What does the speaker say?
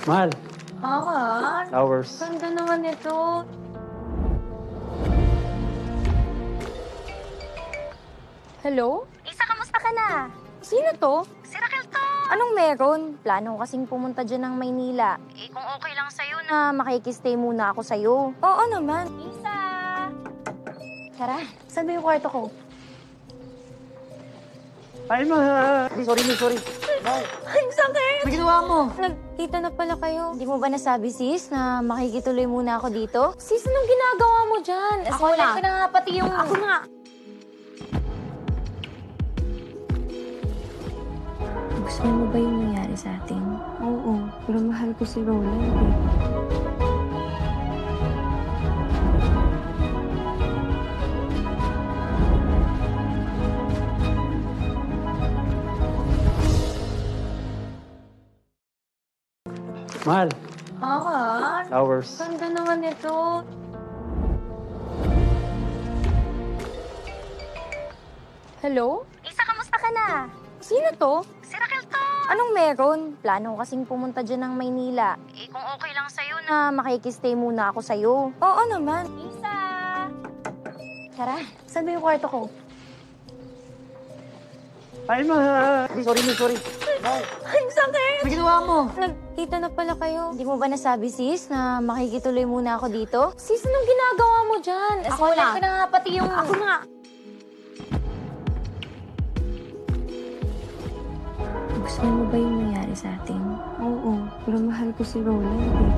Mahal, Ah, flowers. ganda naman ito. Hello? Isa, kamusta ka na? Sino to? Si Raquel to. Anong meron? Plano ko kasing pumunta dyan ng Maynila. Eh, kung okay lang sa'yo Na makikistay muna ako sa'yo. Oo naman. Isa! Tara, saan ba yung kwarto ko? Ay, mahal. Sorry. Ang sakit! Ano ginawa mo? Nagkita na pala kayo. Hindi mo ba nasabi, sis, na makikituloy muna ako dito? Sis, anong ginagawa mo dyan? Ako na. Ko na nga pati yung... Ako na. Gusto mo ba yung nangyari sa atin? Oo, pero mahal ko si Roland eh. Mahal, Ah, flowers. ganda naman ito. Hello? Isa, kamusta ka na? Sino to? Si Raquel to. Anong meron? Plano ko kasing pumunta dyan ng Maynila. Eh, kung okay lang sa'yo Na makikistay muna ako sa'yo. Oo naman. Isa! Tara, saan ba yung kwarto ko? Ay, mahal. Sorry. Ang sakit! Ano ginawa mo? Nagkita na pala kayo. Hindi mo ba nasabi, sis, na makikituloy muna ako dito? Sis, anong ginagawa mo dyan? Ako na. Ko na nga pati yung... Ako na. Gusto mo ba yung nangyari sa atin? Oo, pero mahal ko si Roland eh.